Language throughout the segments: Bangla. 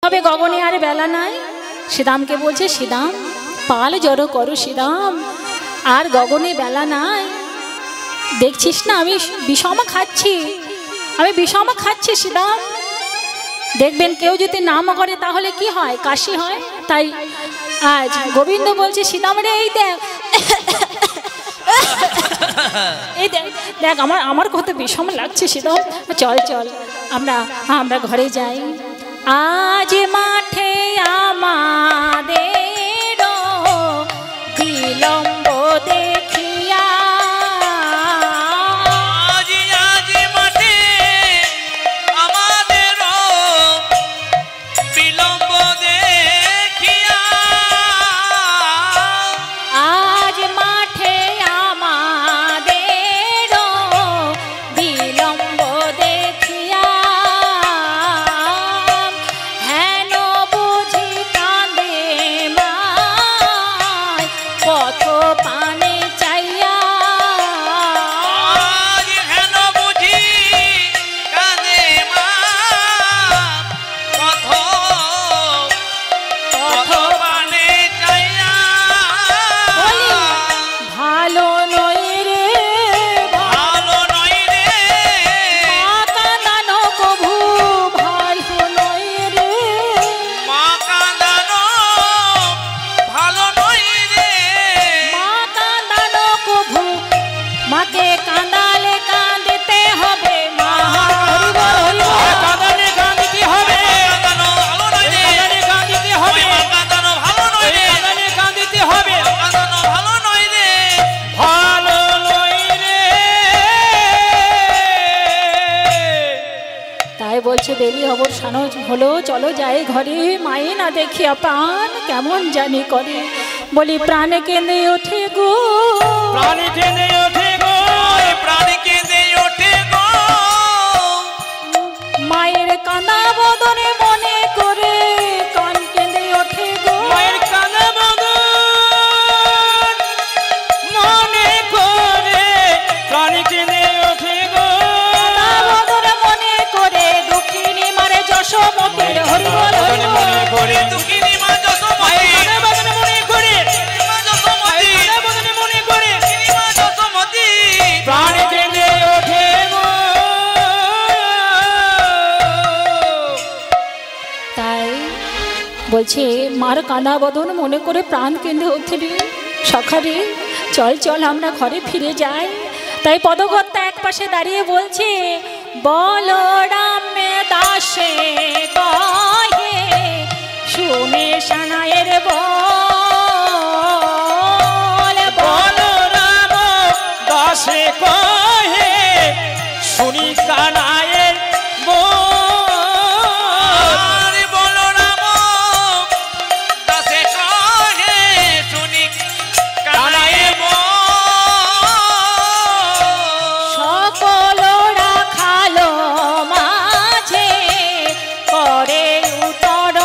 এইভাবে গগনে আর বেলা নাই। শ্রীদামকে বলছে, শ্রীদাম পাল জড়ো করো শ্রীদাম, আর গগনে বেলা নাই। দেখছিস না আমি বিষমা খাচ্ছি, আমি বিষমা খাচ্ছি শ্রীদাম। দেখবেন কেউ যদি নাম করে তাহলে কি হয়, কাশি হয়। তাই আজ গোবিন্দ বলছে, শ্রীদাম রে এই দেখ, এই দেখ দেখ আমার কত বিষম লাগছে শ্রীদাম। চল চল আমরা ঘরে যাই। আজ মাঠে আমাদের বিলম্ব দেখিয়া, আজ মাঠে আমাদের বিলম্ব দেখিয়া, আজ মাঠে আমাদের বিলম্ব দেখিয়া, হেন বুঝি কাঁদে মায় পথ পানে চাইয়া। আজ হেন বুঝি কাঁদে মা পথ পানে চাইয়া। বলি ভালো নয় রে, ভালো নয় রে, মা কাঁদানো কভু ভালো নয় রে, মা কাঁদানো ভালো নয় রে, মা কাঁদানো কভু, মাকে কাঁদালে কাঁদতে হবে। মা হরি বল হরি বল। কাঁদালে কাঁদিতে হবে, কাঁদানো ভালো নয় রে, কাঁদালে কাঁদিতে হবে, মা কাঁদানো ভালো নয় রে, কাঁদালে কাঁদিতে হবে, কাঁদানো ভালো নয় রে। ভালো নয় রে। তাই বলছে বেলি হবর সানো হলো, চলো যাই ঘরে, মায়ে না দেখিয়া প্রাণ কেমন জানি করে। বলি প্রাণে কেঁদে ওঠে গো, প্রাণ টেনে ওঠে গো, ওই প্রাণ কেঁদে ওঠে গো, মায়ের কাঁদা বদনে মনে করে কান কেঁদে ওঠে গো, মায়ের কান্না বদন মনে করে প্রাণ টেনে ওঠে গো, কাঁদা বদনে মনে করে দুঃখিনী মারে যশোমতীর। হরি বল হরি বল। মনে করে দুঃখিনী মা যশোমতী, মায়ের কান্না বদন মনে করে, মা যশোমতী, কান্না বদন মনে করে দুঃখিনী মা যশোমতী, প্রাণ টেনে ওঠে গো। তাই বলছে মার কানা বদন মনে করে প্রাণ কেঁদে ওঠে রে। সখারে চল চল আমরা ঘরে ফিরে যাই। তাই পদকর্তা এক পাশে দাঁড়িয়ে বলছে, বলরামে দাসে কহে শুনে সানায়ের বল। বলরাম দাসে কহে শুনি কানায়ের বল। আরে বলরাম দাসে কহে শুনি কানায়ে বল। সকল রাখালো মাঝে করে উত্তর,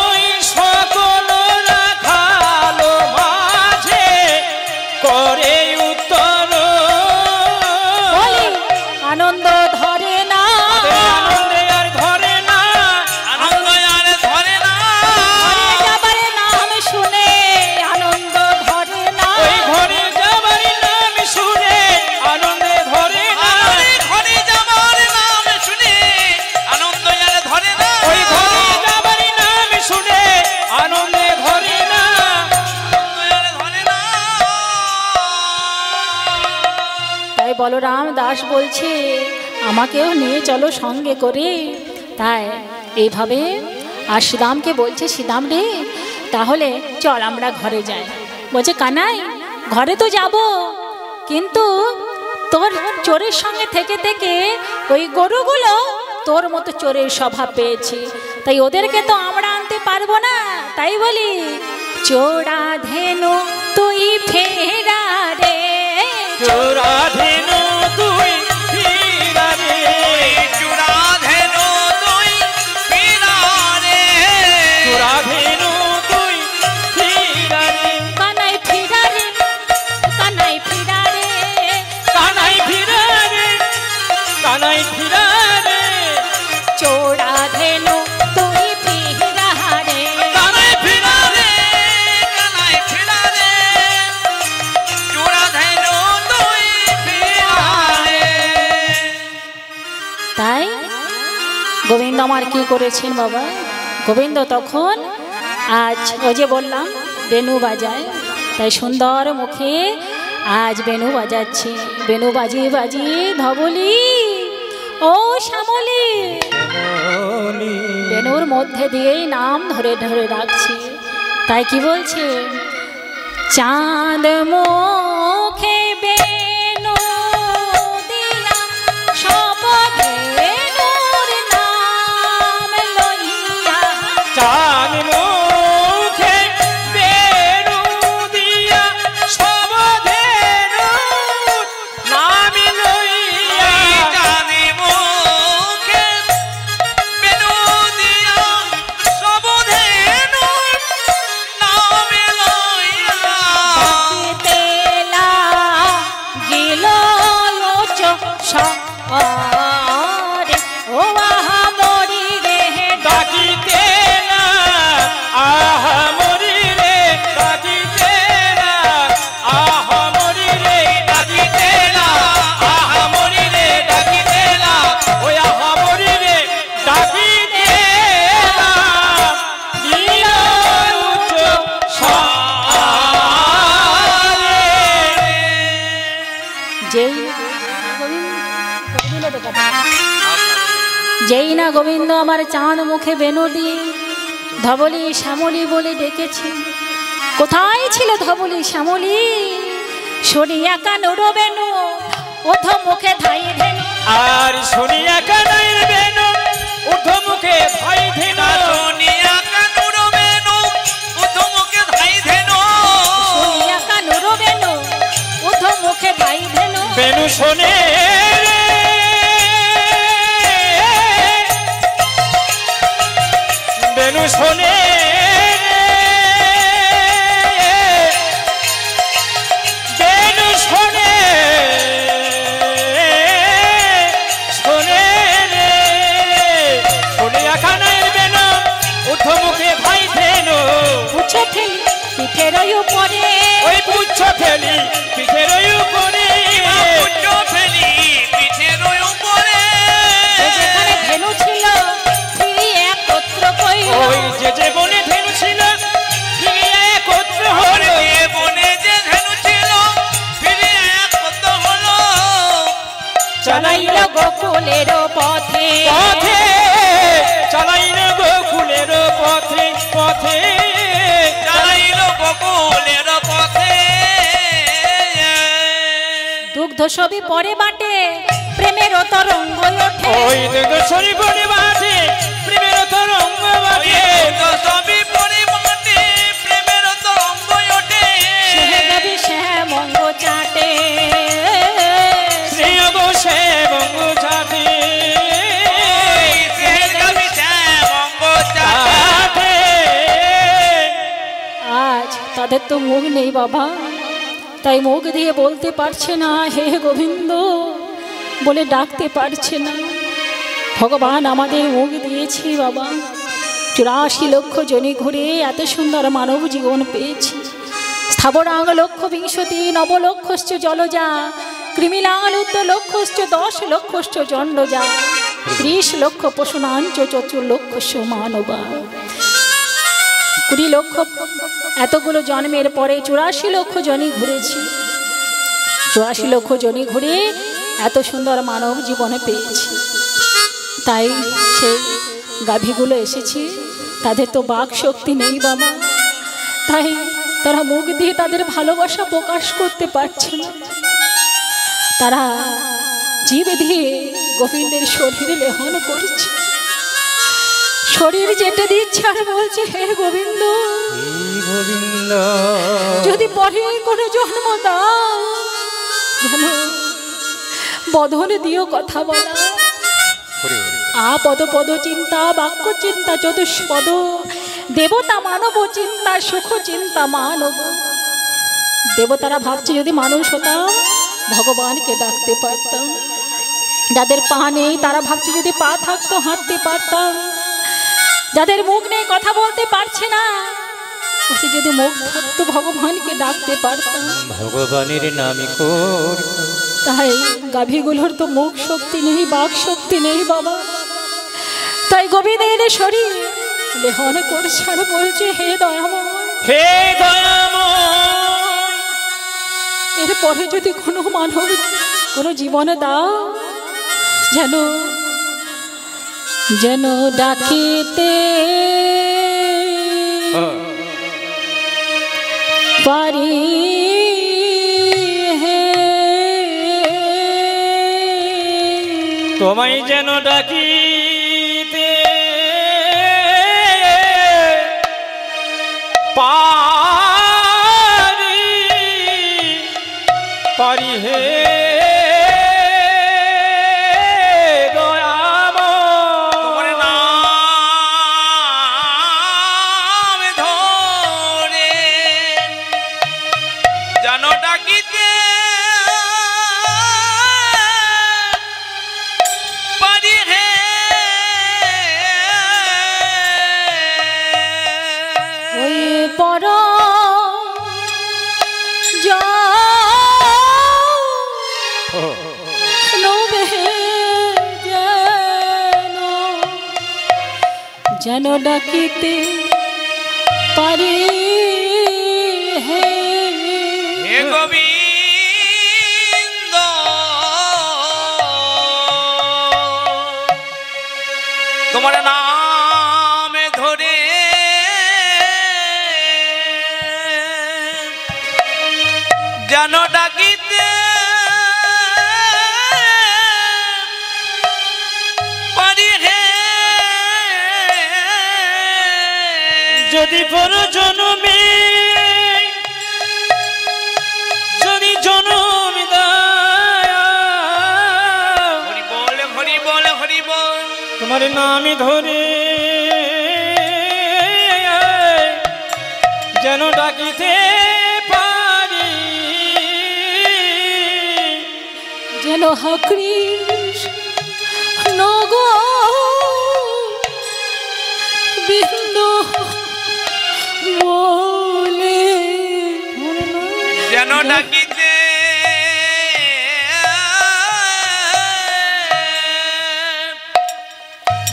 ওই সকল রাখালো মাঝে করে উত্তর। বলি আনন্দ ধরে না, আনন্দে আর ধরে না, আনন্দ আর ধরে না, ঘরে যাবার নাম শুনে আনন্দ ধরে না, ওই ঘরে যাবার নাম শুনে আনন্দে ধরে না, আরে ঘরে যাবার নাম শুনে আনন্দ আর ধরে না, ওই ঘরে যাবার নাম শুনে আনন্দে ধরে না। আনন্দ আর ধরে না। তাই বলরাম দাস বলছে আমাকেও নিয়ে চলো সঙ্গে করে। তাই এইভাবে আর শ্রীদামকে বলছে, শ্রীদাম রে তাহলে চল আমরা ঘরে যাই। বলছে কানাই ঘরে তো যাব, কিন্তু তোর চোরের সঙ্গে থেকে থেকে ওই গরুগুলো তোর মতো চোরের স্বভাব পেয়েছে, তাই ওদেরকে তো আমরা আনতে পারবো না। তাই বলি চোরা ধেনু তুই ফেরা রে, চোরা ধেনু তুই ফিরা রে, চূড়া ধেনু তুই ফিরা রে, চোরা ধেনু তুই ফিরা রে, কানাই ফিরা রে, কানাই ফিরা রে, কানাই ফিরা রে, কানাই ফিরা রে, চোরা ধেনু গোবিন্দ আমার কি করেছেন বাবা? গোবিন্দ তখন আজ ওই যে বললাম বেনু বাজায়, তাই সুন্দর মুখে আজ বেনু বাজাচ্ছে। বেনু বাজিয়ে বাজিয়ে ধবলি ও শ্যামলি বেনুর মধ্যে দিয়েই নাম ধরে ধরে রাখছে। তাই কি বলছে? চাঁদ মুখে বেনু দিয়া সপধেনুর নাম লইয়া। চাঁদ মুখে বেনু দিয়া সপধেনুর নাম লইয়া। জানি মুখে বেনু দিয়া সবধেনু নাম লইয়া। তেলা গিল লোচ সারে ও আহা মরি রে ডাকিতে না আহা মরি রে, ডাকিতে না আহা মরি রে, ডাকিতে না আহা মরি রে, ডাকিতে না ওই আহা মরি রে, ডাকিতে না দিল উচ্চ সারে। যেই না গোবিন্দ আমার চাঁদ মুখে বেনু দিয়ে ধবলি শ্যামলি বলে ডেকেছে। কোথায় ছিল ধবলি শ্যামলি? সরিয়া কানুর বেনু ওধ মুখে ধাই ধেনু। আর শুনিয়া কানাইর বেনু ঊর্ধ্ব মুখে ভাই ধেনু। সোনিয়া কানুর বেনু উদ্ধমুখে ধাই ধেনু। সরিয়া কানুর বেনু ওধ মুখে ধাই ধেনু। বেনু শোনে রে, বেনু শোনে রে, বেনু শোনে, শোনে রে, শুনিয়া কানাইর বেনু ঊর্ধ্ব মুখে ভাই ধেনু। পুছে ফেলি পিঠের উপরে ওই পুচ্ছ ফেলি পিঠের উপরে, পুচ্ছ ফেলি পিঠের উপরে। যেখানে ধেনু ছিল ফিরি একত্র কইল। ওই যে বনে ধেনু ছিল ফিরিয়া একত্র হলো। এ বনে যে ধেনু ছিল ফিরে একত্র হলো। চালাইল গোকুলের পথে পথে চালাইল গোকুলের পথে, পথে চালাইল গোকুলের পথে। দুগ্ধ ছবি পরে বাটে প্রেমের তরঙ্গ ওঠে। ওই দশরী বনে বাজে প্রেমের তরঙ্গ বাজে। তো সবই পরে মাঠে প্রেমের তরঙ্গ ওঠে। সেহে দেবী সেহে মঙ্গ চাটে শ্রেয় বসে বঙ্গ ছাতে, সে যাবি শ্যামঙ্গ চাটে। আজ তাদের তো মুখ নেই বাবা, তাই মুখ দিয়ে বলতে পারছে না হে গোবিন্দ বলে ডাকতে পারছে না। ভগবান আমাদের মুখ দিয়েছি বাবা। 84 লক্ষ জনি ঘুরে এত সুন্দর মানব জীবন পেয়েছি। স্থাবরাঙ্গ লক্ষ বিংশতি নবলক্ষশ্চ জলজা কৃমিলাল লক্ষশ্চ 10 লক্ষশ্চ জন্ডজা 30 লক্ষ পশুনাঞ্চ 4 লক্ষশ্চ মানবা। 20 লক্ষ এতগুলো জন্মের পরে 84 লক্ষ জনি ঘুরেছি। 84 লক্ষ জনি ঘুরে এত সুন্দর মানব জীবনে পেয়েছি। তাই সেই গাভীগুলো এসেছি, তাদের তো বাক শক্তি নেই বাবা, তাই তারা মুখ দিয়ে তাদের ভালোবাসা প্রকাশ করতে পারছে না। তারা জীব দিয়ে গোবিন্দের শরীরে লেহন করছে, শরীর যেতে দিচ্ছে আর বলছে হে গোবিন্দ গোবিন্দ যদি পরে কোনো জন্ম দাও যেন বদন দিও কথা বলা। আপদ পদ চিন্তা বাক্য চিন্তা চতুষ্পদ দেবতা মানব চিন্তা সুখ চিন্তা মানব। দেবতারা ভাবছে যদি মানুষ হতাম ভগবানকে ডাকতে পারতাম। যাদের পা নেই তারা ভাবছে যদি পা থাকতো হাঁটতে পারতাম। যাদের মুখ নেই কথা বলতে পারছে না বলছে যদি মুখ থাকতো ভগবানকে ডাকতে পারতাম। ভগবানের নামে কর। তাই গাভীগুলোর তো মুখ শক্তি নেই, বাক শক্তি নেই বাবা, তাই গোবিন্দের শরীর লেহন করছে আর বলছে, হে দয়াময়, হে দয়াময়, এরপরে যদি কোনো মানব কোনো জীবনে দাও, যেন যেন ডাকিতে পারি হে, তোমায় যেন ডাকিতে পারি পারি হে তোমার নাম ধরে জানো ডাকিতে পারি হে, ওই পর যেন ডাকিতে পারি হে, হে গোবিন্দ তোমার নাম ধরে জানো ডাকিতে পারি হে, যদি পর জন্মে যদি জন্ম দাও, হরি বল হরি বল হরি বল, তোমার নামই ধরে যেন ডাকিতে পারি, যেন কৃষ্ণ গো বিন্দু বলে, যেন ডাকিতে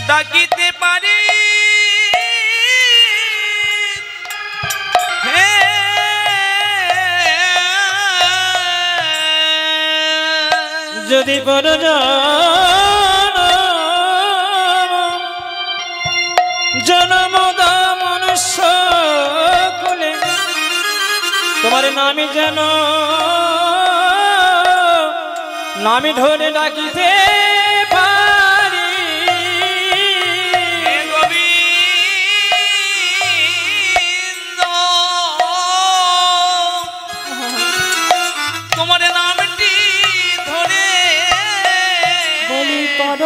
ডাকিতে পারি হে, যদি পর জন্ম দাও মনুষ্য কুলে, তোমার নামই যেন নামই ধরে ডাকিতে পারি, হে গোবিন্দ তোমার নামটি ধরে বলি পর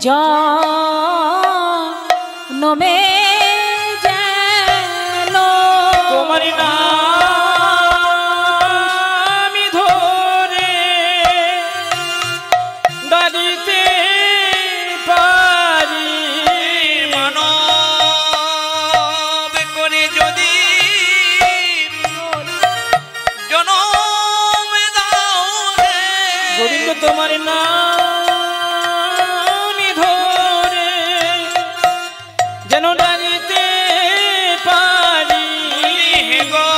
জনমে যেন তোমার নামই ধরে ডাকিতে পারি, মানব করে যদি জনম দাও হে, গোবিন্দ তোমার নামই ধরে যেন ডাকিতে পারি, হে গো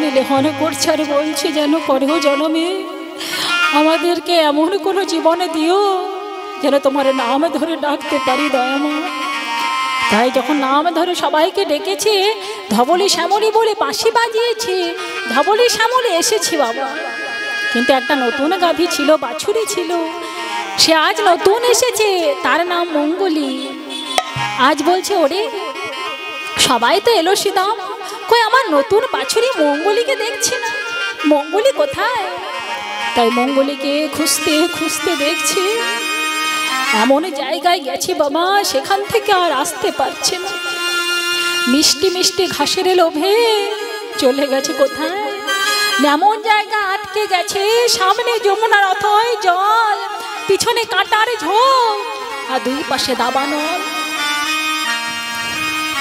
মনে লেহন করছে আর বলছে যেন পরেও জন্মে আমাদেরকে এমন কোনো জীবনে দিও যেন তোমার নাম ধরে ডাকতে পারি দয়ামা। তাই যখন নাম ধরে সবাইকে ডেকেছে, ধবলি শ্যামলি বলে বাঁশি বাজিয়েছে, ধবলি শ্যামলি এসেছে বাবা। কিন্তু একটা নতুন গাভী ছিল, বাছুরি ছিল, সে আজ নতুন এসেছে, তার নাম মঙ্গলি। আজ বলছে ওরে সবাই তো এলো সীতাম, কই আমার নতুন বাছুরি মঙ্গলিকে দেখছি না, মঙ্গলি কোথায়? তাই মঙ্গলিকে খুঁজতে খুঁজতে দেখছি এমন জায়গায় গেছে বাবা, সেখান থেকে আর আসতে পারছে না। মিষ্টি মিষ্টি ঘাসের লোভে চলে গেছে কোথায়, এমন জায়গা আটকে গেছে, সামনে যমুনার অথই জল, পিছনে কাঁটার ঝোপ আর দুই পাশে দাবানো,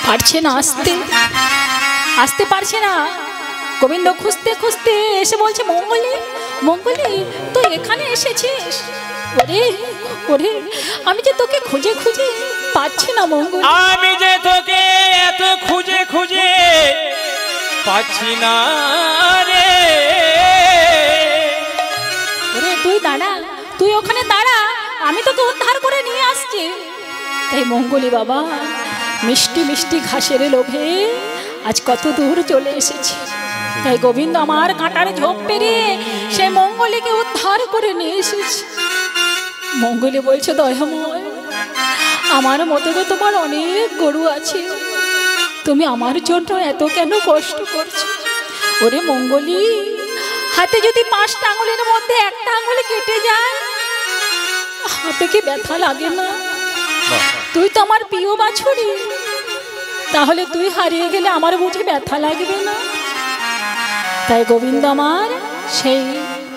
পারছে না আসতে পারছে না। গোবিন্দ খুঁজতে খুঁজতে এসে বলছে মঙ্গলি, মঙ্গলি তুই এখানে এসেছিস? ওরে ওরে আমি যে তোকে খুঁজে খুঁজে পাচ্ছি না মঙ্গলি, আমি যে তোকে এত খুঁজে খুঁজে পাচ্ছি না রে। ওরে তুই দাঁড়া, তুই ওখানে দাঁড়া, আমি তোকে উদ্ধার করে নিয়ে আসছি। তাই মঙ্গলি বাবা মিষ্টি মিষ্টি ঘাসের লোভে আজ কত দূর চলে এসেছি। তাই গোবিন্দ আমার কাঁটার ঝোপ পেরিয়ে সেই মঙ্গলিকে উদ্ধার করে নিয়ে এসেছি। মঙ্গলি বলছে দয়াময়, আমার মতো তো তোমার অনেক গরু আছে, তুমি আমার জন্য এত কেন কষ্ট করছো? ওরে মঙ্গলি, হাতে যদি 5টা আঙুলের মধ্যে একটা আঙুল কেটে যায় হাতে কি ব্যথা লাগে না? তুই তো আমার প্রিয় বাছুরি, তাহলে তুই হারিয়ে গেলে আমার বুঝি ব্যথা লাগবে না? তাই গোবিন্দ আমার সেই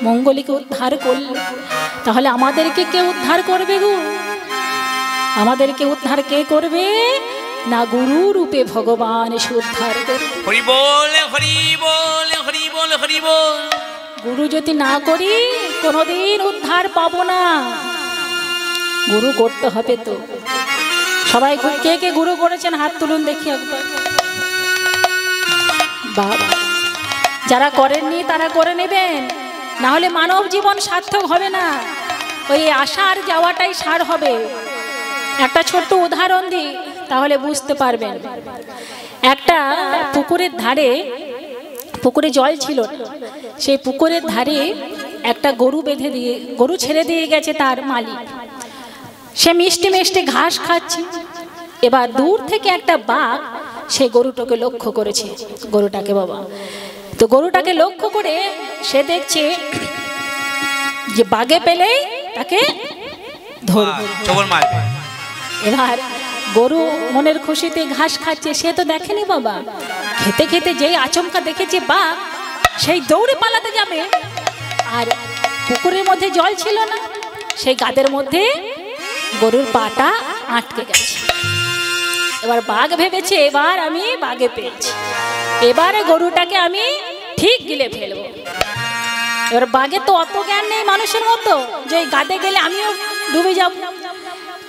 মঙ্গলিকে উদ্ধার করল। তাহলে আমাদেরকে কে উদ্ধার করবে গো? আমাদেরকে উদ্ধার কে করবে? না গুরু রূপে ভগবান এসে উদ্ধার করবে। হরি বল হরি বল হরি বল হরি বল। গুরু যদি না করি কোনোদিন উদ্ধার পাবো না, গুরু করতে হবে। তো সবাই কে কে গুরু করেছেন হাত তুলুন দেখি একবার। বাবা, যারা করেননি তারা করে নেবেন, না হলে মানব জীবন সার্থক হবে না। ওই আসার যাওয়াটাই সার হবে। একটা ছোট্ট উদাহরণ দিই তাহলে বুঝতে পারবেন। একটা পুকুরের ধারে, পুকুরে জল ছিল না, সেই পুকুরের ধারে একটা গরু বেঁধে দিয়ে, গরু ছেড়ে দিয়ে গেছে তার মালিক। সে মিষ্টি মিষ্টি ঘাস খাচ্ছে। এবার দূর থেকে একটা বাঘ সেই গরুটাকে লক্ষ্য করেছে, গরুটাকে বাবা। তো গরুটাকে লক্ষ্য করে সে দেখছে যে বাঘে পেলেই তাকে ধরবে। এবার গরু মনের খুশিতে ঘাস খাচ্ছে, সে তো দেখেনি বাবা। খেতে খেতে যেই আচমকা দেখেছে বাঘ, সেই দৌড়ে পালাতে যাবে, আর পুকুরের মধ্যে জল ছিল না, সেই গাদের মধ্যে গরুর পাটা আটকে গেছে। এবার বাঘ ভেবেছে এবার আমি বাঘে পেয়েছি, এবারে গরুটাকে আমি ঠিক গিলে ফেলবো। এবার বাঘে তো অত জ্ঞান নেই মানুষের মতো যে গাদে গেলে আমিও ডুবে যাব।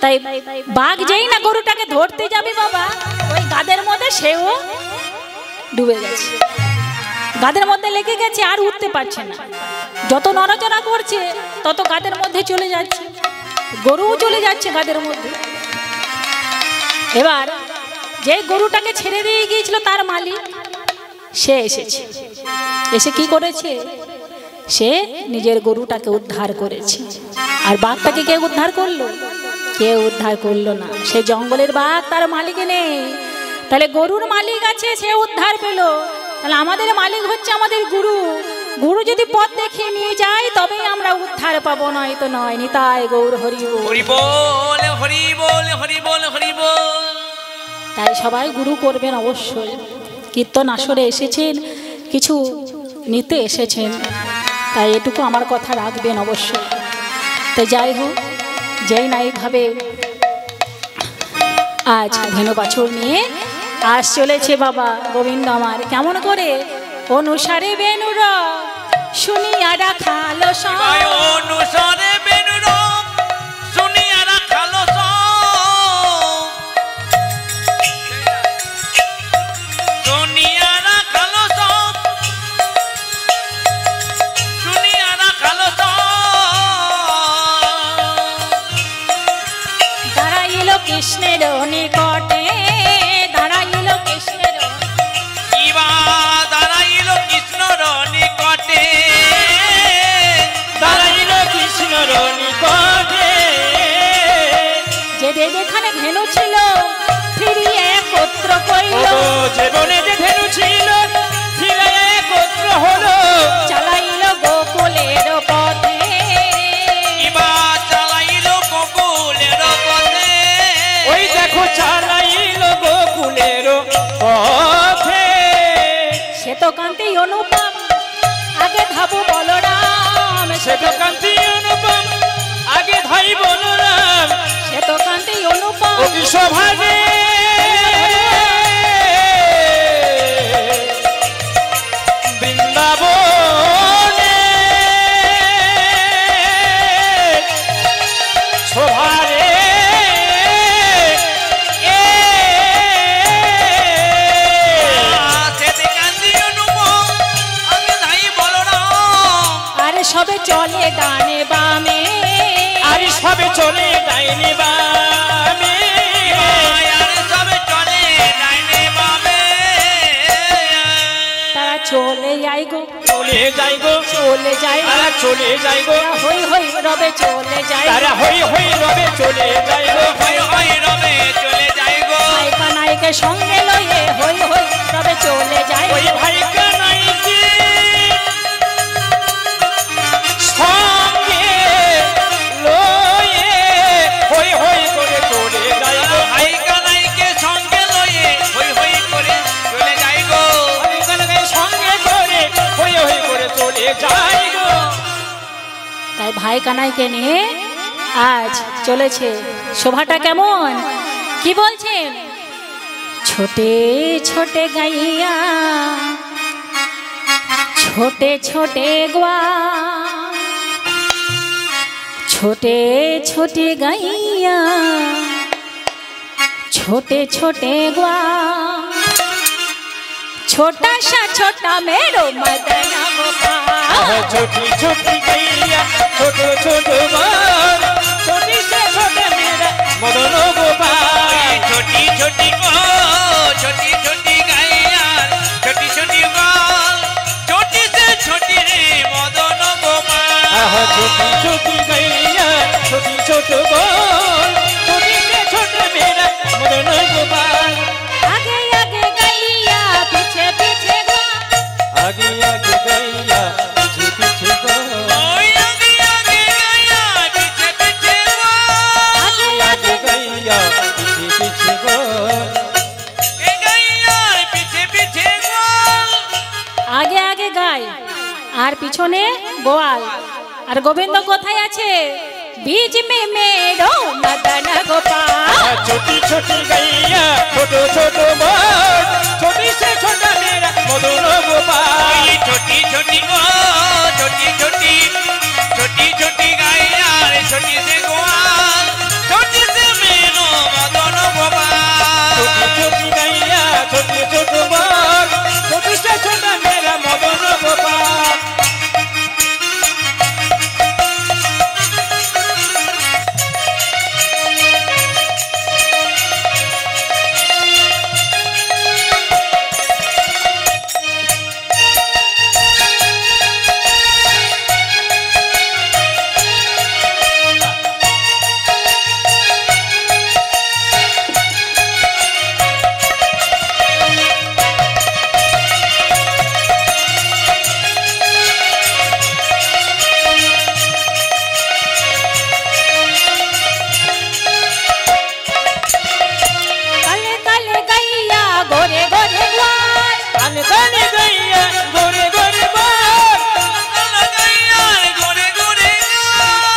তাই বাঘ যেই না গরুটাকে ধরতে যাবে বাবা, ওই গাদের মধ্যে সেও ডুবে গেছে, গাদের মধ্যে লেগে গেছে, আর উঠতে পারছে না। যত নড়াচড়া করছে তত গাদের মধ্যে চলে যাচ্ছে, গরুও চলে যাচ্ছে গাদের মধ্যে। এবার যে গরুটাকে ছেড়ে দিয়ে গিয়েছিল তার মালিক, সে এসেছে। এসে কি করেছে? সে নিজের গরুটাকে উদ্ধার করেছে। আর বাঘটাকে কে উদ্ধার করলো? কেউ উদ্ধার করলো না। সে জঙ্গলের বাঘ, তার মালিক নেই। তাহলে গরুর মালিক আছে, সে উদ্ধার পেল। তাহলে আমাদের মালিক হচ্ছে আমাদের গুরু। গুরু যদি পথ দেখিয়ে নিয়ে যায় তবেই আমরা উদ্ধার পাবো, নয় তো নয়। নিতাই গৌর হরি বল। হরি বল হরি বল হরি বল হরি বল। তাই সবাই গুরু করবেন অবশ্যই। কীর্তন আসরে এসেছেন, কিছু নিতে এসেছেন, তাই এটুকু আমার কথা রাখবেন অবশ্যই। তো যাই হোক, যেই না এইভাবে আজ ধেনু বাছুর নিয়ে আজ চলেছে বাবা গোবিন্দ আমার। কেমন করে? অনুসারে বেনুর শুনিয়া রাখালো সবাই, অনুসারে বেনুর শুনিয়া রাখালো সব, শুনিয়া রাখালো সব, কৃষ্ণের নিকটে, দাঁড়াইল কৃষ্ণের, কিবা দাঁড়াইল কৃষ্ণর নিকটে, দাঁড়াইল কৃষ্ণর নিকটে। যে যেখানে ধেনু ছিল ফিরিয়ে একত্র কইল, যে বনে যে ধেনু ছিল ফিরে একত্র হলো, চালাইল গোকুলের পথে, কিবা চালাইল গোকুলের পথে। ওই দেখো চালাইল গোকুলের পথে। সে তো কান্তি অনুপম, আগে ধাবু বলরাম, সে তো কান্তি অনুপম, আগে ধাই বলরাম, সে তো কান্তি অনুপম, ও কি শোভা রে বৃন্দাবনে, শোভা রে সেতে কান্দি অনুপম, আগে ধাই বলরাম। আরে সবে চলে ডানে বামে, আর সবে চলে ডাইনে বামে, আর সবে চলে ডাইনে বামে। তারা চলে যাই গো, চলে যাই গো, চলে যাই গো, তারা চলে যাই গো, তারা হই হই রবে চলে যাই গো, তারা হই হই রবে চলে যাই গো, হই হই রবে চলে যাই গো। ভাই কানাইকে সঙ্গে লইয়ে হই হই রবে চলে যাই ওই গো। ভাই কানাইকে সঙ্গে লয়ে হই হই করে চলে যাই গো, ভাই কানাইকে সঙ্গে লয়ে হই হই করে চলে যাই গো। ভাই কানাইকে সঙ্গে করে হই হই করে চলে যাই গো। তাই ভাই কানাইকে নিয়ে আজ চলেছে। শোভাটা কেমন কি বলছেন? ছোটে ছোটে গাইয়া, ছোটে ছোটে গোয়া, ছোটে ছোটে গাইয়া, ছোটে ছোটে গোয়া, छोटा सा छोटा मेरो मदन गोपाल, छोटी छोटी गैया छोटो छोटो बाल, छोटी से छोटे मेरा मदन गोपाल। छोटी छोटी गो छोटी छोटी गैया छोटी छोटी गोल, छोटी से छोटी रे मदन गोपाल। छोटी छोटी गैया छोटी छोटो बाल, छोटी से छोटे मेरा मदन गोपाल। आगे आगे गैया पीछे पीछे गोआ, आगे आगे गैया पीछे पीछे बाल, ओए आगे आगे गैया पीछे पीछे गोल, आगे आगे गैया पीछे पीछे बाल। ए गैया पीछे पीछे गोल। আগে আগে গায় আর পিছনে গোয়াল। আর গোবিন্দ কোথায় আছে? बीच में मेरो मदन गोपाल, छोटी छोटी गैया छोटो छोटो बाल, छोटी से छोटा मेरा मदन गोपाल। छोटी छोटी गो छोटी छोटी छोटी छोटी गैया रे छोटी से गोपाल, छोटी से मेरो मदन गोपाल। छोटी छोटी गैया छोटे छोटो बाल, छोटी से छोटा मेरा मदन गोपाल। काले काले गैया गोरे गोरे गोवाल, काने काने गैया गोरे गोरे बाल, गैया रे गोरे गोरे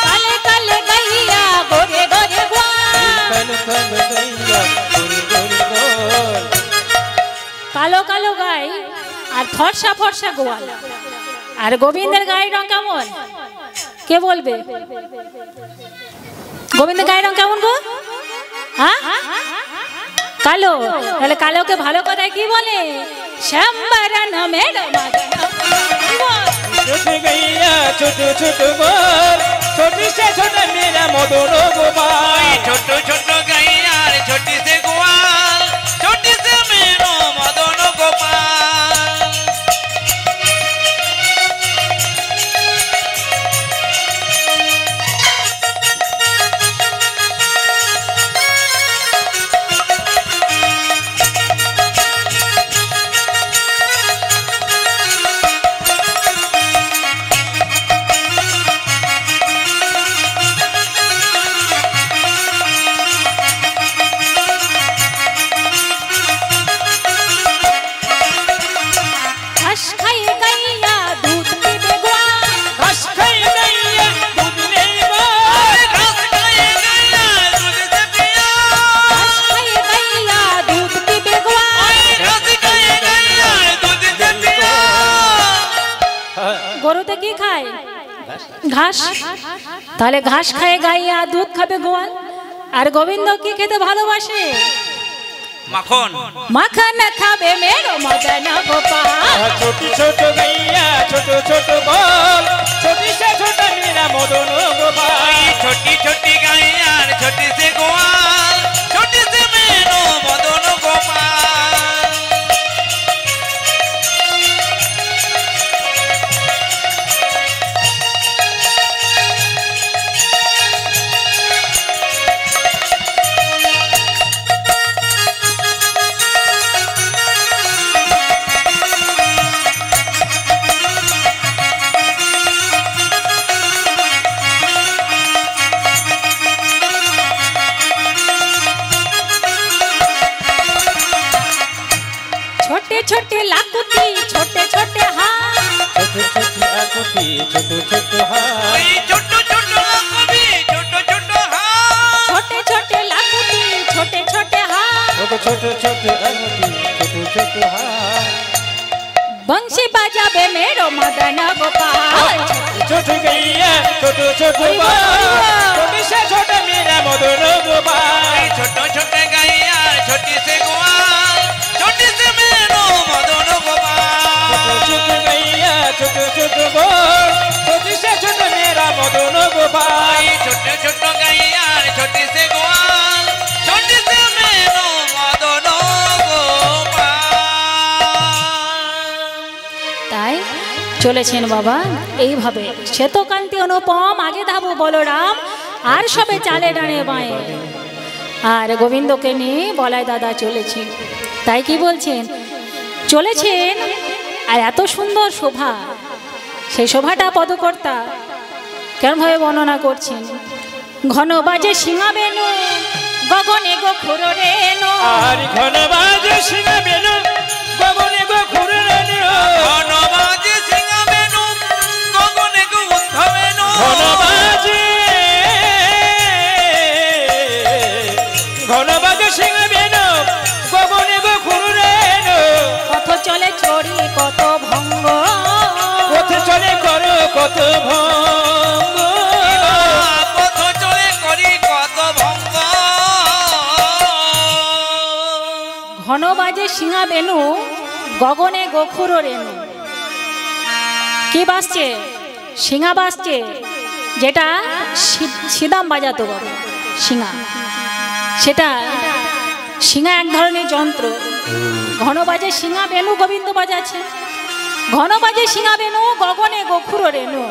काले काले गैया गोरे गोरे गोवाल, काने काने गैया गोरे गोरे बाल। কালো কালো গাই আর ফর্সা ফর্সা গোয়াল। আর গোবিন্দের গায়ের রং কেমন কে বলবে? গোবিন্দের গায়ের রং কেমন গো? হ্যাঁ কালো। তাহলে কালোকে ভালো কথায় কি বলে? শ্যামবরণ মেরো মদন গোপাল। छोटी गैया छोटो छोटो बाल, छोटी से छोटा मेरा मदन गोपाल। छोटो छोटो गैया ঘাস। তাহলে ঘাস খায় গাই আর দুধ খাবে গোয়াল। আর গোবিন্দ কি খেতে ভালোবাসে? মাখন। মাখন খাবে মেরো মদন গোপাল। ছোটি ছোট গাইয়া ছোট ছোট গোল, ছোটি সে ছোট মেরা মদন গোপাল। छोटी छोटी गाइयार छोटी से गोवाल, छोटी से मेनो मदन गोपाल। छोटे छोटे लाकुटी छोटे छोटे हाथ। छोटे छोटे आकुति छोटे छोटे हाथ। ओई छोटो छोटो लाकबी छोटो छोटो हाथ। छोटे छोटे लाकुटी छोटे छोटे हाथ। छोटे छोटे आकुति छोटे छोटे हाथ। बंसी बजाबे मेरो मदन गोपाल। छोटी गैया छोटे छोटे गोल, छोटी से छोटे मेरा मदन गोपाल। छोटो छोटे गाइयार छोटी से गोवाल, छोटी से मेनो मदन गोपाल। छोटे गैया छोटे छोटे गोल, छोटी से छोटे मेरा मदन गोपाल। छोटे छोटे गाइयार छोटी से गोवाल, छोटी से मेनो मदन गोपाल। তাই চলেছেন বাবা এইভাবে। শ্বেতকান্তি অনুপম আগে ধাবু বলরাম, আর সবে চালে ডানে বাঁয়ে। আর গোবিন্দকে নিয়ে বলাই দাদা চলেছে। তাই কি বলছেন? চলেছেন আর এত সুন্দর শোভা, সেই শোভাটা পদকর্তা কেমনভাবে বর্ণনা করছেন? ঘন বাজে সিংহা বেনু, গগনে গো খুর রেণু। আর ঘন বাজে সিংহা বেনু, গগনে গো খুর রেণু। ঘন বাজে সিংহা বেনু, গগনে গো উদ্ধ বেনু। ঘন বাজে সিংহা বেনু, গগনে গো খুর রেণু। কত চলে চড়ি কত ভঙ্গ, পথে চলে করো কত ভঙ্গ। পথ চলে করি কত ভঙ্গ। ঘন বাজে সিংহা বেনু, গগনে গোখুর রেণু। কি বাজছে? সিংহা বাজছে, যেটা সিদাম বাজাতো বাবা। সিংহা, সেটা সিংহা এক ধরনের যন্ত্র। ঘন বাজে সিংহা বেনু, গোবিন্দ বাজাচ্ছে। ঘন বাজে সিংহা বেনু, গগনে গোখুর রেণু।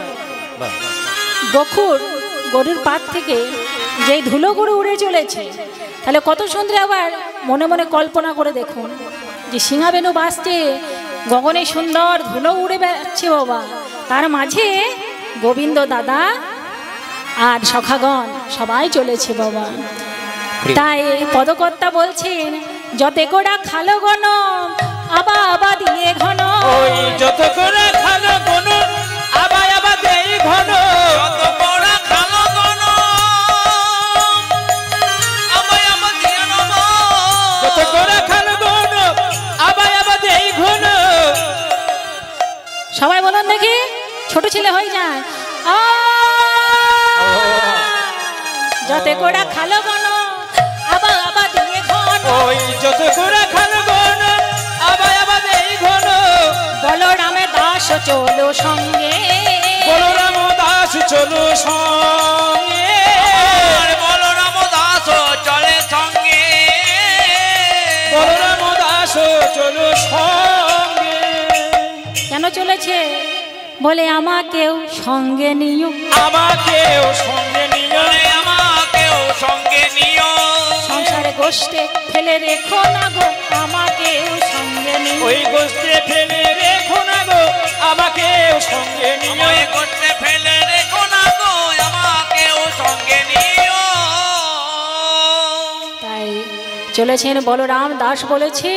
গোখুর গরুর পাত থেকে যেই ধুলো গরু উড়ে চলেছে, তাহলে কত সুন্দর। আবার মনে মনে কল্পনা করে দেখুন যে সিংহা বেনু বাজছে, গগনে সুন্দর ধুলো উড়ে বেড়াচ্ছে বাবা। তার মাঝে গোবিন্দ দাদা আর সখাগণ সবাই চলেছে বাবা। তাই পদকর্তা বলছেন, যতে গোড়া খালো গণ আবা আবা দিয়ে ঘন। ওই যত করে খালো গণ আবা আবা দেই ঘন। যত বড় খালো গণ আমায় আমার দিয়ে নব। যত করে খালো গণ আবা আবা দেই ঘন। সবাই বলুন দেখি, ছোট ছেলে হয়ে যায়। যতে গোড়া খালো গণ আবা আবা দিয়ে ঘন। ওই যত করে খালো গণ আবা আবা দেই ঘন। বলরামে দাস চলো সঙ্গে, বলরাম দাস চলো সঙ্গে। আর বলরাম দাস চলে সঙ্গে। বলরাম দাস চলো সঙ্গে। কেন চলেছে? বলে আমাকেও সঙ্গে নিও। আমাকেও সঙ্গে নিও। বলে আমাকেও সঙ্গে নিও। সংসারে গোষ্ঠে ফেলে রেখো না গো, আমাকেও সঙ্গে নিও। ওই গোষ্ঠে ফেলে রেখো না গো, আমাকেও সঙ্গে নিও। আমায় করতে ফেলে রেখো না গো, আমাকেও সঙ্গে নিও। তাই চলেছেন বলরাম দাস বলেছে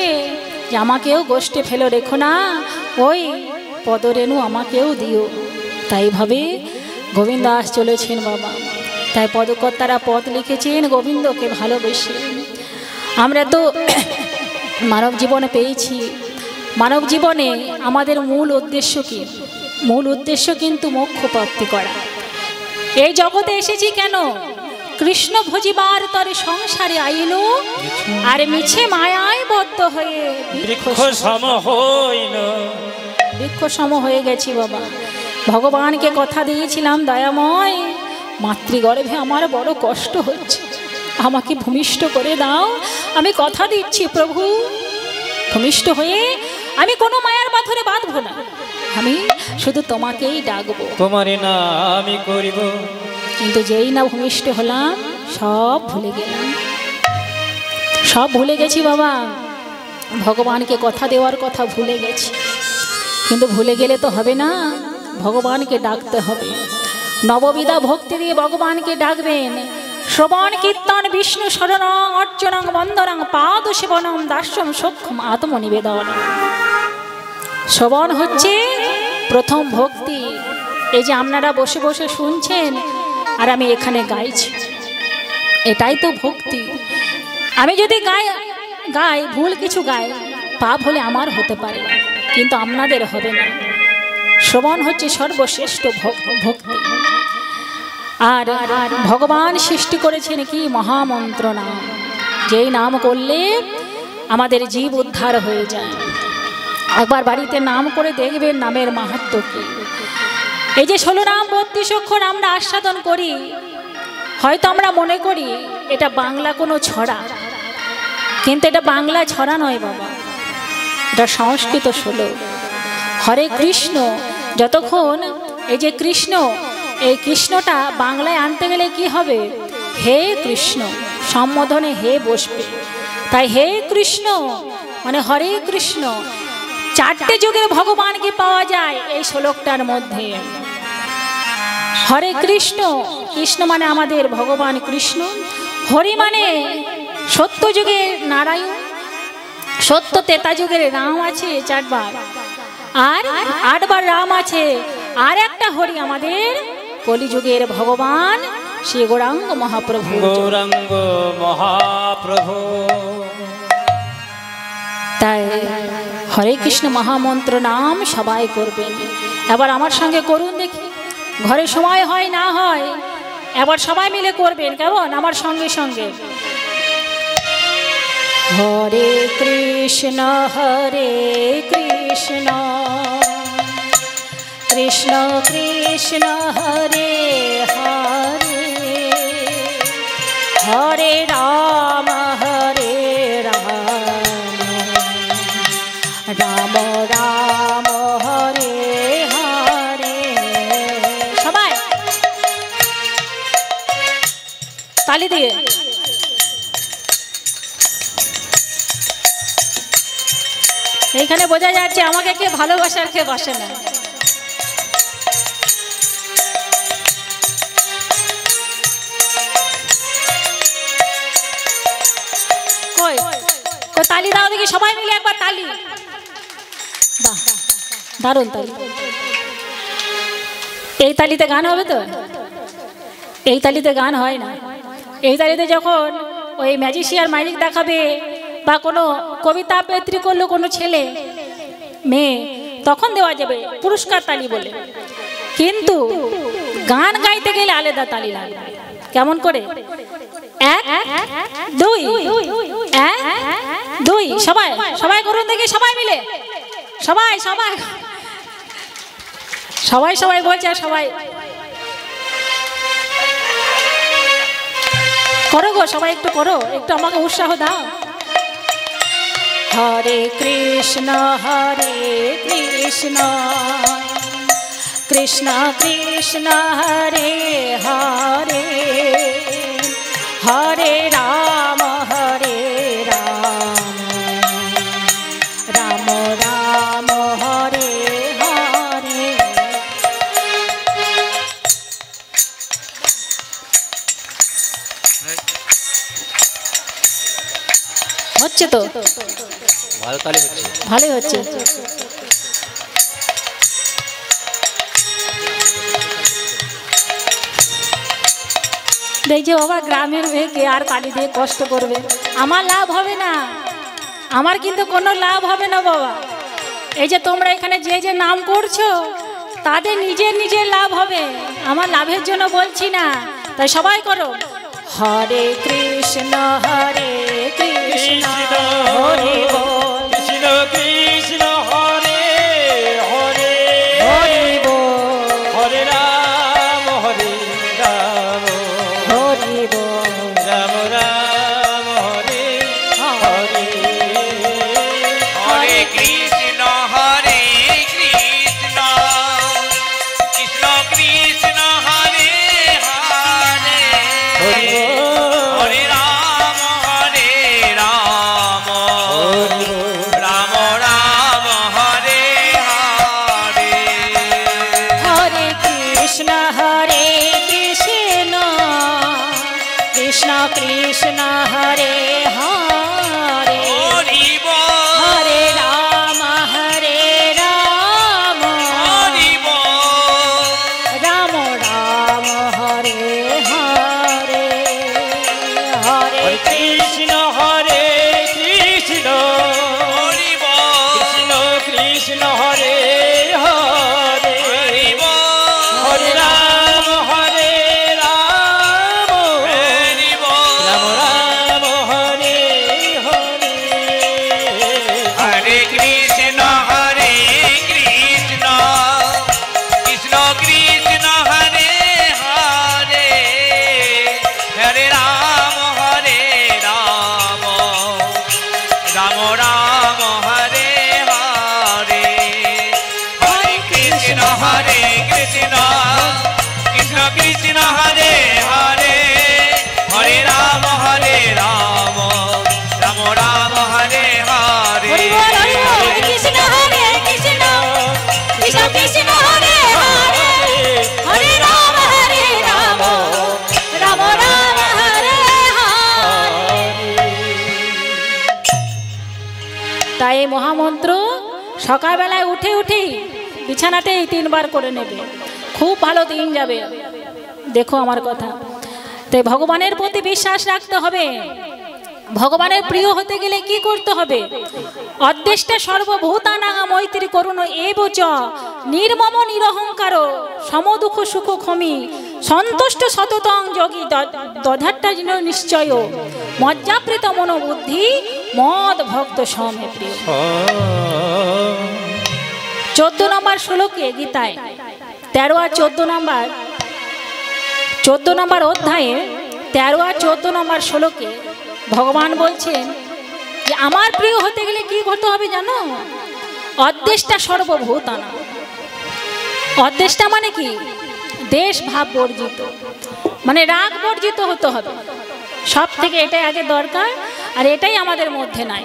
যে আমাকেও গোষ্ঠে ফেলে রেখো না, ওই পদরেণু আমাকেও দিও। তাই ভাবে গোবিন্দ দাস চলেছেন বাবা। তাই পদকর্তারা পদ লিখেছেন গোবিন্দকে ভালোবেসে। আমরা তো মানব জীবনে পেয়েছি। মানব জীবনে আমাদের মূল উদ্দেশ্য কি? মূল উদ্দেশ্য কিন্তু মোক্ষ প্রাপ্তি করা। এই জগতে এসেছি কেন? কৃষ্ণ ভজিবার তর সংসারে আইল, আর মিছে মায়ায় বদ্ধ হয়ে বৃক্ষ সম হইল। বৃক্ষ সম হয়ে গেছি বাবা। ভগবানকে কথা দিয়েছিলাম, দয়াময় মাতৃগর্ভে আমার বড় কষ্ট হচ্ছে, আমাকে ভূমিষ্ঠ করে দাও। আমি কথা দিচ্ছি প্রভু, ভূমিষ্ঠ হয়ে আমি কোনো মায়ার পাথরে বাঁধব না, আমি শুধু তোমাকেই ডাকবো, তোমারে না আমি করিব। কিন্তু যেই না ভূমিষ্ঠ হলাম সব ভুলে গেলাম, সব ভুলে গেছি বাবা। ভগবানকে কথা দেওয়ার কথা ভুলে গেছি, কিন্তু ভুলে গেলে তো হবে না, ভগবানকে ডাকতে হবে। নববিধা ভক্তি দিয়ে ভগবানকে ডাকবেন। শ্রবণ কীর্তন বিষ্ণু শরণ অর্চনং বন্দনং পাদ সেবনং দাস্যম সক্ষম আত্মনিবেদন। শ্রবণ হচ্ছে প্রথম ভক্তি। এই যে আপনারা বসে বসে শুনছেন আর আমি এখানে গাইছি, এটাই তো ভক্তি। আমি যদি গাই ভুল কিছু গাই, পাপ হলে আমার হতে পারে, কিন্তু আপনাদের হবে না। শ্রবণ হচ্ছে সর্বশ্রেষ্ঠ ভক্তি। আর ভগবান সৃষ্টি করেছেন কি মহামন্ত্র নাম, যেই নাম করলে আমাদের জীব উদ্ধার হয়ে যায়। একবার বাড়িতে নাম করে দেখবেন নামের মাহাত্ম্য কি। এই যে 16 নাম 32 অক্ষর আমরা আস্বাদন করি, হয়তো আমরা মনে করি এটা বাংলা কোনো ছড়া, কিন্তু এটা বাংলা ছড়া নয় বাবা, এটা সংস্কৃত শ্লোক। হরে কৃষ্ণ, যতক্ষণ এই যে কৃষ্ণ, এই কৃষ্ণটা বাংলায় আনতে গেলে কি হবে? হে কৃষ্ণ, সম্বোধনে হে বসবে। তাই হে কৃষ্ণ মানে হরে কৃষ্ণ। 4টে যুগের ভগবানকে পাওয়া যায় এই শ্লোকটার মধ্যে। হরে কৃষ্ণ, কৃষ্ণ মানে আমাদের ভগবান কৃষ্ণ। হরি মানে সত্য যুগের নারায়ণ, সত্য ত্রেতা যুগের রাম আছে 4 বার, আর 8 বার রাম আছে। আর একটা হরি আমাদের কলিযুগের ভগবান শ্রী গৌরাঙ্গ মহাপ্রভু। গৌরাঙ্গ মহাপ্রভু। তাই হরে কৃষ্ণ মহামন্ত্র নাম সবাই করবেন। এবার আমার সঙ্গে করুন দেখি, ঘরে সময় হয় না হয়, এবার সবাই মিলে করবেন কেমন? আমার সঙ্গে সঙ্গে হরে কৃষ্ণ কৃষ্ণ কৃষ্ণ হরে হরে, হরে রাম রাম রাম হরে হরে। সবাই তালি দিয়ে এইখানে বোঝা যাচ্ছে আমাকে কে ভালোবাসার কে বাসে না। কই কই তালি দাও দেখি সবাই মিলে একবার তালি। বাহ, দারুণ তালি। এই তালিতে গান হবে তো? এই তালিতে গান হয় না। এই তালিতে যখন ওই ম্যাজিশিয়ান মাইক দেখাবে বা কোনো কবিতা আবৃত্তি করলো কোনো ছেলে মেয়ে, তখন দেওয়া যাবে পুরস্কার তালি বলে। কিন্তু গান গাইতে গেলে আলাদা তালি লাগবে। কেমন করে? 1 2 1 2 সবাই সবাই করুন দেখি, সবাই মিলে সবাই সবাই সবাই সবাই বলছে, সবাই করো গো, সবাই একটু করো, একটু আমাকে উৎসাহ দাও। হরে কৃষ্ণ কৃষ্ণ কৃষ্ণ হরে হরে, হরে রাম রাম রাম হরে হরে। হচ্ছে তো? ভালো তালি হচ্ছে, ভালোই হচ্ছে। দেখছি বাবা, গ্রামের মেয়েকে আর তালি দিয়ে কষ্ট করবে, আমার লাভ হবে না, আমার কিন্তু কোনো লাভ হবে না বাবা। এই যে তোমরা এখানে যে যে নাম করছো, তাদের নিজের নিজের লাভ হবে, আমার লাভের জন্য বলছি না। তাই সবাই করো হরে কৃষ্ণ কৃষ্ণ হরে বল, কৃষ্ণ কৃষ্ণ হরে হরে হরে বল, হরে রাম হরে রাম হরে বল, রাম রাম হরে হরে হরে কৃষ্ণ কৃষ্ণ কৃষ্ণ কৃষ্ণ হরে হরে হরে রাম রাম রাম হরে হরে হরে কৃষ্ণ কৃষ্ণ কৃষ্ণ কৃষ্ণ হরে হরে হরি বল হরে রাম হরি বল রাম রাম হরে হরে হরে কৃষ্ণ কৃষ্ণ হরি বল কৃষ্ণ কৃষ্ণ হরে হরে হরি বল হরে রাম হরি বল রাম রাম হরে হরে হরে কৃষ্ণ কৃষ্ণ কৃষ্ণ কৃষ্ণ হরে হরে হরে রাম রাম রাম হরে হরে হরে কৃষ্ণ কৃষ্ণ কৃষ্ণ কৃষ্ণ হরে হরে হরে রাম রাম রাম হরে হরে হরি বল, হরি বল, হরে কৃষ্ণ কৃষ্ণ কৃষ্ণ কৃষ্ণ হরে হরে হরে রাম রাম রাম হরে হরে। তাই এই মহামন্ত্র সকালবেলায় উঠে উঠেই বিছানাতেই 3 বার করে নেবে, খুব ভালো দিন যাবে। দেখো আমার কথা, তাই ভগবানের প্রতি বিশ্বাস রাখতে হবে। ভগবানের প্রিয় হতে গেলে কি করতে হবে? অদ্দেষ্টে সর্বভূতানাং মৈত্রী করুণ এবচ নির্মম নিরহংকার সমদুঃখ সুখ ক্ষমি সন্তুষ্ট সততং যোগী দধাট্টা নিশ্চয় মজ্জাপ্রীত মনোবুদ্ধি মদ ভক্ত সমে প্রিয়। 14 নম্বর শ্লোকে গীতায় 13 আর 14 নম্বর অধ্যায়ে 13 আর 14 নম্বর শ্লোকে ভগবান বলছেন যে আমার প্রিয় হতে গেলে কি করতে হবে জানো? অদ্দেষ্টা সর্বভূতানা। অদ্দেষ্টা মানে কি? দেশ ভাব বর্জিত, মানে রাগ বর্জিত হতে হবে। সব থেকে এটাই আগে দরকার, আর এটাই আমাদের মধ্যে নাই,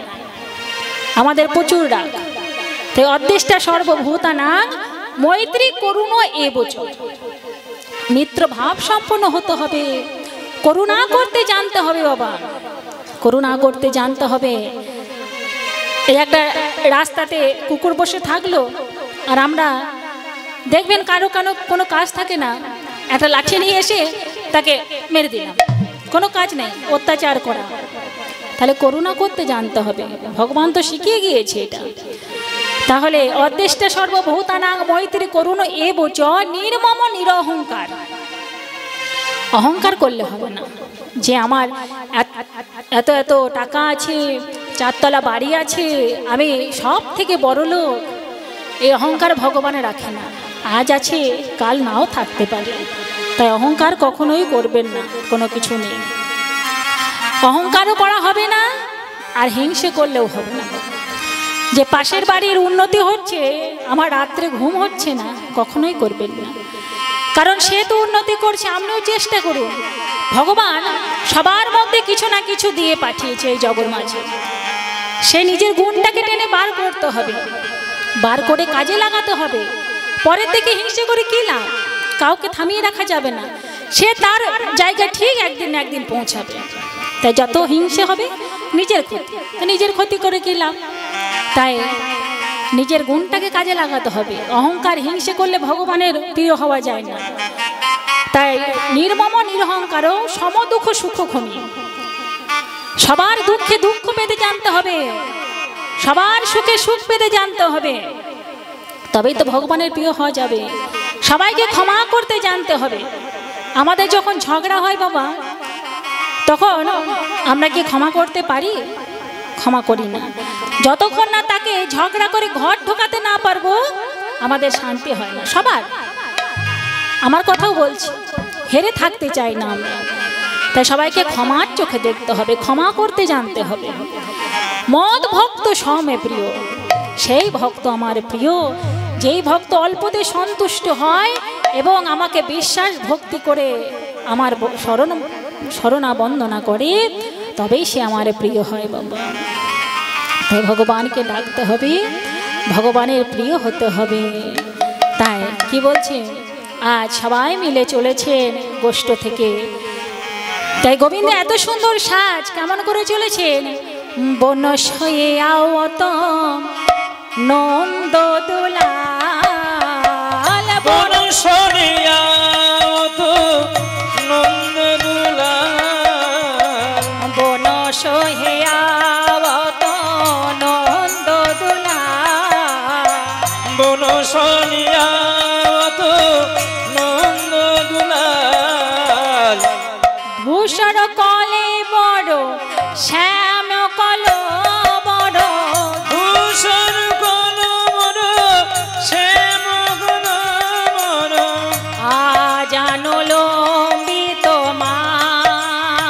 আমাদের প্রচুর রাগ। তাই অদ্দেষ্টা সর্বভূতানা মৈত্রী করুণ এবচ, মিত্র ভাব সম্পন্ন হতে হবে, করুণা করতে জানতে হবে। বাবা, করুণা করতে জানতে হবে। এই একটা রাস্তাতে কুকুর বসে থাকলো, আর আমরা দেখবেন কারো কোনো কাজ থাকে না, একটা লাঠি নিয়ে এসে তাকে মেরে দিলাম, কোনো কাজ নেই, অত্যাচার করা। তাহলে করুণা করতে জানতে হবে, ভগবান তো শিখিয়ে গিয়েছে এটা। তাহলে অদ্দেষ্টা সর্বভূতানাং মৈত্রী করুণ এবচ নির্মম নিরহংকার। অহংকার করলে হবে না যে আমার এত এত টাকা আছে, 4 তলা বাড়ি আছে, আমি সব থেকে বড় লোক। এই অহংকার ভগবানে রাখে না, আজ আছে কাল নাও থাকতে পারে। তাই অহংকার কখনোই করবেন না, কোনো কিছু নেই। অহংকারও করা হবে না, আর হিংসে করলেও হবে না। যে পাশের বাড়ির উন্নতি হচ্ছে, আমার রাত্রে ঘুম হচ্ছে না, কখনোই করবেন না। কারণ সে তো উন্নতি করছে, আপনিও চেষ্টা করুন। ভগবান সবার মধ্যে কিছু না কিছু দিয়ে পাঠিয়েছে এই জগৎ মাঝে। সে নিজের গুণটাকে টেনে বার করতে হবে, বার করে কাজে লাগাতে হবে। পরের দিকে হিংসে করে কি লাভ? কাউকে থামিয়ে রাখা যাবে না, সে তার জায়গায় ঠিক একদিন না একদিন পৌঁছাবে। তাই যত হিংসে হবে নিজের ক্ষতি, নিজের ক্ষতি করে কি লাভ? তাই নিজের গুণটাকে কাজে লাগাতে হবে। অহংকার হিংসে করলে ভগবানের প্রিয় হওয়া যায় না। তাই নির্মম নিরহংকারও সমদুঃখ সুখ ক্ষমি। সবার দুঃখে দুঃখ পেতে জানতে হবে, সবার সুখে সুখ পেতে জানতে হবে, তবেই তো ভগবানের প্রিয় হওয়া যাবে। সবাইকে ক্ষমা করতে জানতে হবে। আমাদের যখন ঝগড়া হয় বাবা, তখন আমরা কি ক্ষমা করতে পারি? ক্ষমা করি না। যতক্ষণ না তাকে ঝগড়া করে ঘর ঢোকাতে না পারবো, আমাদের শান্তি হয় না। সবার, আমার কথাও বলছি, হেরে থাকতে চাই না আমরা। তাই সবাইকে ক্ষমার চোখে দেখতে হবে, ক্ষমা করতে জানতে হবে। মদ ভক্ত সমে প্রিয়, সেই ভক্ত আমার প্রিয়, যেই ভক্ত অল্পতে সন্তুষ্ট হয় এবং আমাকে বিশ্বাস ভক্তি করে আমার শরণা বন্দনা করে, তবেই সে আমার প্রিয় হয় বাবা। তাই ভগবানকে ডাকতে হবে, ভগবানের প্রিয় হতে হবে। তাই কি বলছে, আজ সবাই মিলে চলেছেন গোষ্ঠ থেকে। তাই গোবিন্দ এত সুন্দর সাজ কেমন করে চলেছেন, বনস হয়ে আওত নন্দ দুলাল, বনস হয়ে আওত নন্দ দুলাল, বনস হয়ে আওত নন্দ দুলাল, বনস হয়ে আওত নন্দ দুলাল, ধূসর কলে বড় শ্যাম কল বড়, ভূষণ কোন বড় শ্যাম কোন বড়, আজানলো বিত মালে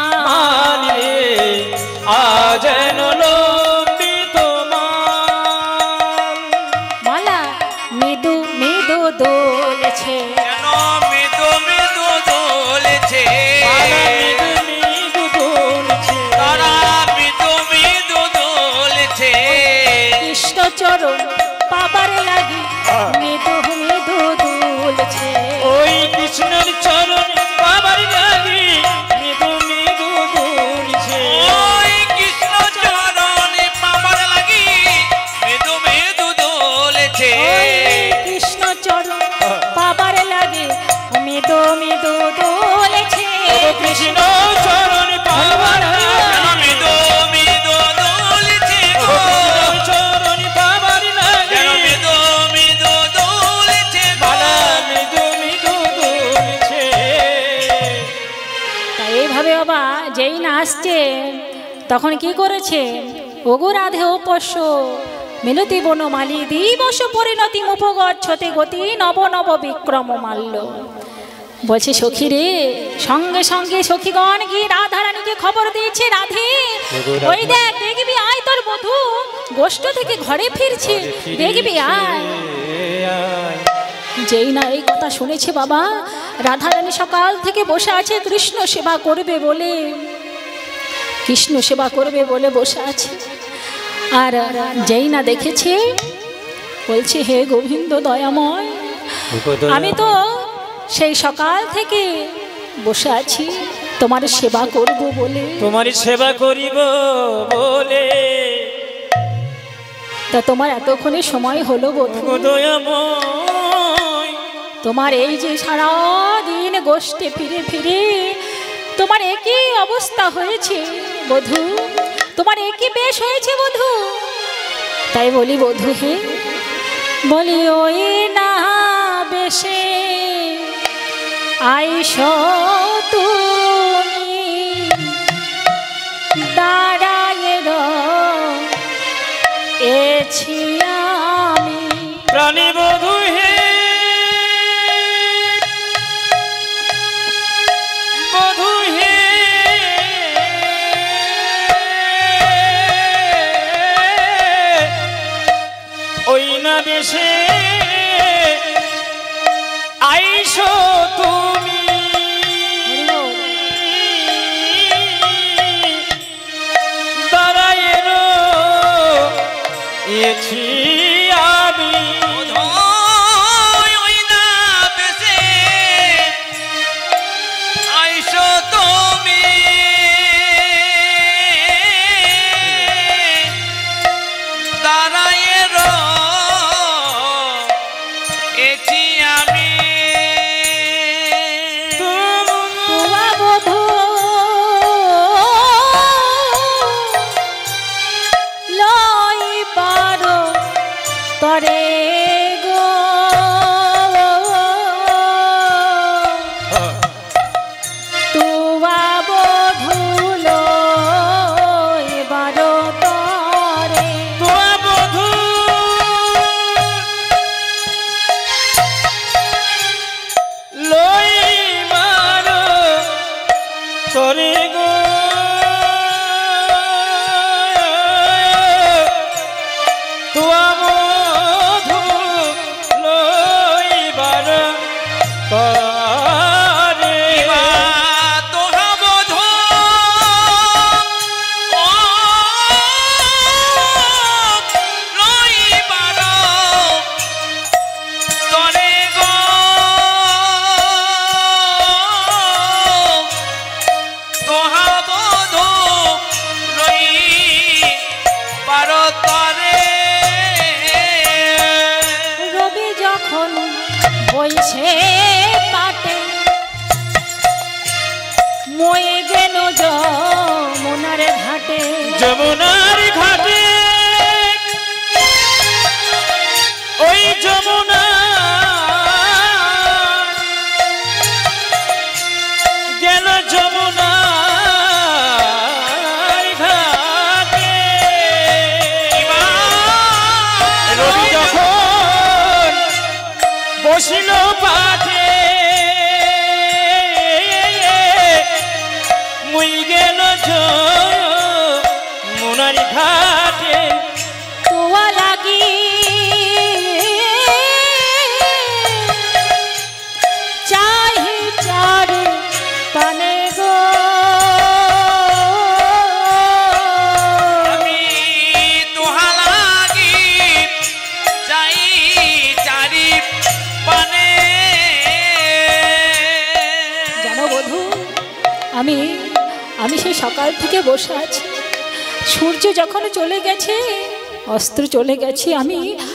আজ লম্বিত মালা মৃদু মৃদু দোলছে, যেন মৃদু মৃদু দোলছে, মৃদু দুলছে, তারা মৃদু মৃদু দোলছে। কৃষ্ণ চরণ পাবার লাগি মৃদু মৃদু দুলছে, ওই কৃষ্ণের চরণ বাবার লাগি মৃদু মৃদু দুলছে, ওই কৃষ্ণ চরণে পাবার লাগি মৃদু মৃদু দোলছে। ওই কৃষ্ণ চরণ পাবার লাগে মৃদু মৃদু দোলছে, কৃষ্ণ চরণ পাবার যেন মৃদু মৃদু দোলছে গো, চরণ পাবার যেন লাগি মৃদু মৃদু দোলছে গো। মৃদু মৃদু দুলছে। তাই এইভাবে বাবা যেই না আসছে, তখন কি করেছে, ওগো রাধে উপস্য মিলতি বনমালী দিবস পরিণতি মুপগচ্ছতে গতি নব নব বিক্রম মাল্য। বলছে সখী রে, সঙ্গে সঙ্গে সখীগণ কি রাধা রানীকে খবর দিয়েছে, রাধে ওই দেখ, দেখবি আয় তোর বধূ গোষ্ঠ থেকে ঘরে ফিরছে, দেখবি আয়। যেই না এই কথা শুনেছে বাবা, রাধা রানী সকাল থেকে বসে আছে কৃষ্ণ সেবা করবে বলে, কৃষ্ণ সেবা করবে বলে বসে আছে। আর যেই না দেখেছে, বলছে হে গোবিন্দ দয়াময়, আমি তো সেই সকাল থেকে বসে আছি তোমার সেবা করব বলে, তোমার সেবা করিব বলে, তা তোমার এতক্ষণে সময় হলো বধূ, দয়াময় তোমার এই যে সারা দিন গোষ্ঠে ফিরে ফিরে তোমার একই অবস্থা হয়েছে বধূ, তোমার একই বেশ হয়েছে বধূ। তাই বলি বধূ হে, বলি ওই না বেশে আইস তুমি দাঁড়ায় রয়েছি আমি, প্রাণী বধূ হে, বধূ হে, ওই না বেশে আইসো তুমি দাঁড়ায় রয়েছি আমি, ওই না বেশে আইসো তুমি দাঁড়ায় রয়েছি আমি। তোমা বধূ লইবার হইছে পাটে মই গেল যমুনার ঘাটে যমুনার ঘাটে ওই যমুনা গেল যমুনার ঘাটে রবি যখন বসিল পাঠে মুই গেল যমুনার ঘাটে তোয়া লাগি চাহি চারি পানে গো আমি তোহা লাগি চাই চারি পানে জানো বধূ আমি আমি সেই সকাল থেকে বসে আছি সূর্য যখন চলে গেছে অস্ত্র চলে গেছে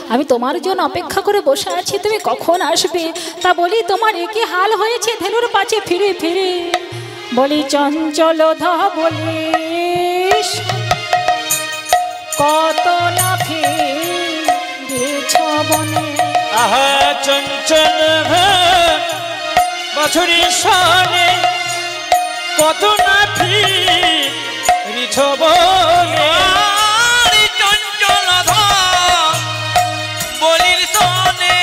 আমি তোমার জন্য অপেক্ষা করে বসে আছি তুমি কখন আসবে তা বলি তোমার একই হাল হয়েছে ধেনুর পাছে ফিরে ফিরে বলি চঞ্চল বলিস কত না ফিরেছ বনে আহা চঞ্চল বছরের সনে কত না ফিরিছ বলে আরে চঞ্চল বলির সনে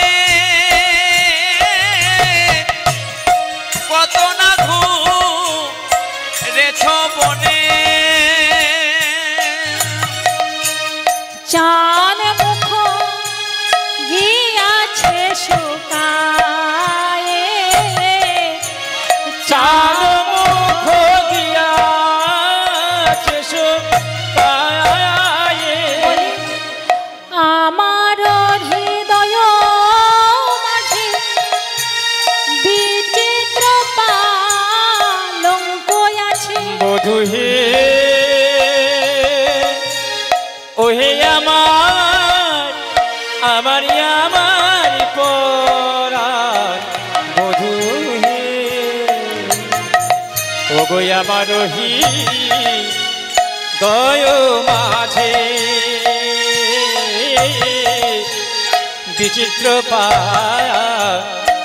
কত না ঘুরেছ বনে চান মুখ গিয়াছে শুকায়ে চাল মুখ গিয়াছে শুকায়ে আমার হৃদয় মাঝে বিচিত্র পালঙ্ক আছে বধূ হে ওহে আমার আমার পরাণ বধূ হে ও গো আমার দয় মাঝে বিচিত্র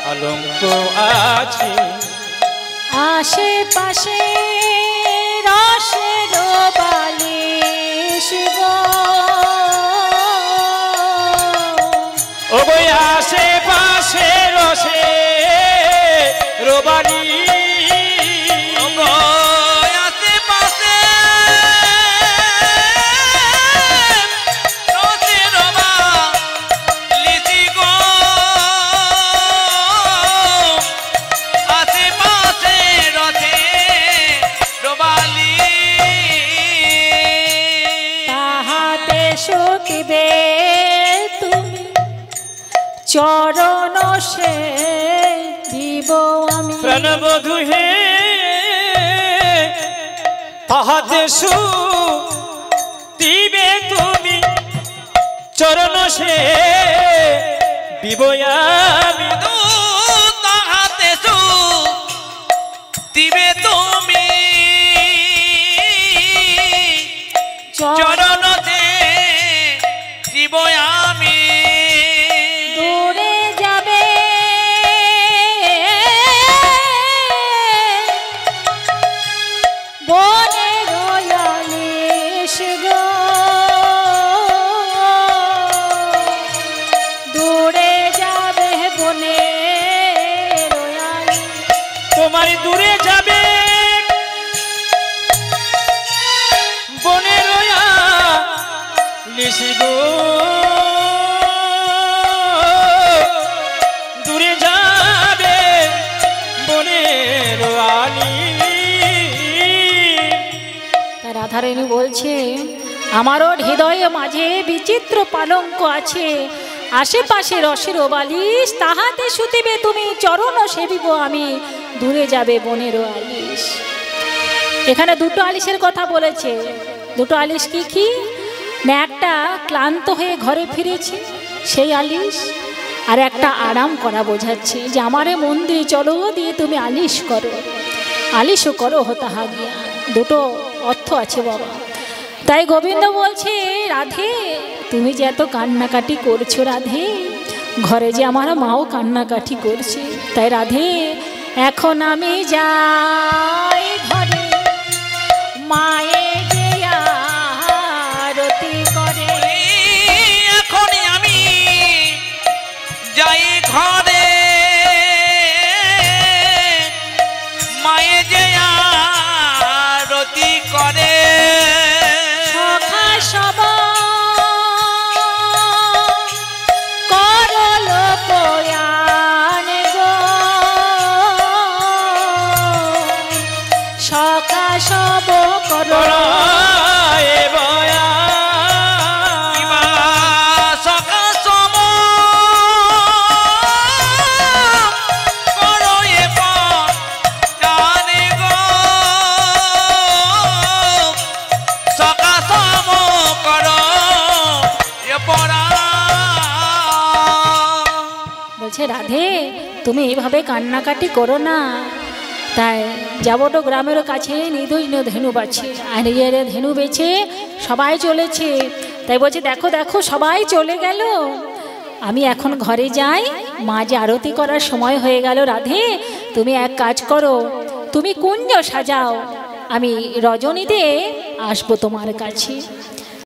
পালঙ্ক আছে আশেপাশে রসের বালিশ গো ও গো আশেপাশে রসে রোবানি আশেপাশে রসে রবা লিচি গো আশেপাশে রসে রবালি তাহাতে শুকিবে তুমি চরণ সে দিব আমি প্রাণবধূ হে তাহাতে দিবে তুমি চরণ সে বিবয়ামি তাহাতে দিবে তুমি চরণতে দিব আমি দূরে যাবে বনে রয়ালিশ গো দূরে যাবে বনে রয়ালিশ তোমার দূরে যাবে বনে রয়া লিসি গো দূরে যাবে বনে রয়ালি রাধারানী বলছে আমারও হৃদয়ে মাঝে বিচিত্র পালঙ্ক আছে আশেপাশে রসের বালিশ তাহাতে শুতিবে তুমি চরণ সেবিব আমি দূরে যাবে বনের আলিশ এখানে দুটো আলিশের কথা বলেছে দুটো আলিশ কি কি না একটা ক্লান্ত হয়ে ঘরে ফিরেছে সেই আলিশ আর একটা আরাম করা বোঝাচ্ছে যে আমারে মন দিয়ে চলো দিয়ে তুমি আলিশ করো, আলিশও করো হতাহা গিয়া, দুটো অর্থ আছে বাবা। তাই গোবিন্দ বলছে রাধে তুমি যে এত কান্নাকাটি করছো রাধে, ঘরে যে আমার মাও কান্নাকাটি করছে, তাই রাধে এখন আমি যাই ঘরে মায়ের যে আরতি করে। এখন আমি যাই ঘরে মায়ে যে আরতি করে। সখা সব করল প্রয়াণ গো, সখা সব করল বলছে রাধে তুমি এইভাবে কান্নাকাটি করো না। তাই যাবটো গ্রামের কাছে নিধুই ধেনু বাছে, আর এর ধেনু বেছে সবাই চলেছে। তাই বলছে দেখো দেখো সবাই চলে গেল, আমি এখন ঘরে যাই, মা যে আরতি করার সময় হয়ে গেল। রাধে তুমি এক কাজ করো, তুমি কুঞ্জ সাজাও, আমি রজনীতে আসবো তোমার কাছে।